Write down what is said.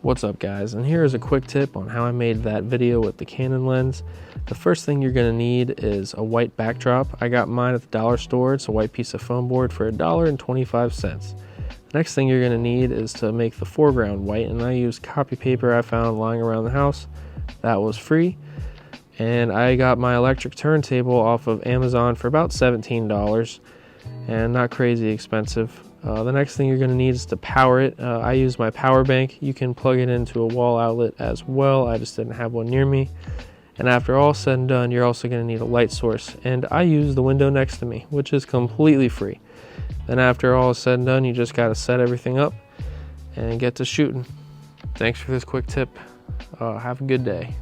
What's up guys, and here is a quick tip on how I made that video with the Canon lens. The first thing you're going to need is a white backdrop. I got mine at the dollar store. It's a white piece of foam board for $1.25. The next thing you're going to need is to make the foreground white, and I used copy paper I found lying around the house. That was free. And I got my electric turntable off of Amazon for about $17 and not crazy expensive. The next thing you're going to need is to power it. I use my power bank. You can plug it into a wall outlet as well. I just didn't have one near me. And after all said and done, you're also going to need a light source. And I use the window next to me, which is completely free. Then after all is said and done, you just got to set everything up and get to shooting. Thanks for this quick tip. Have a good day.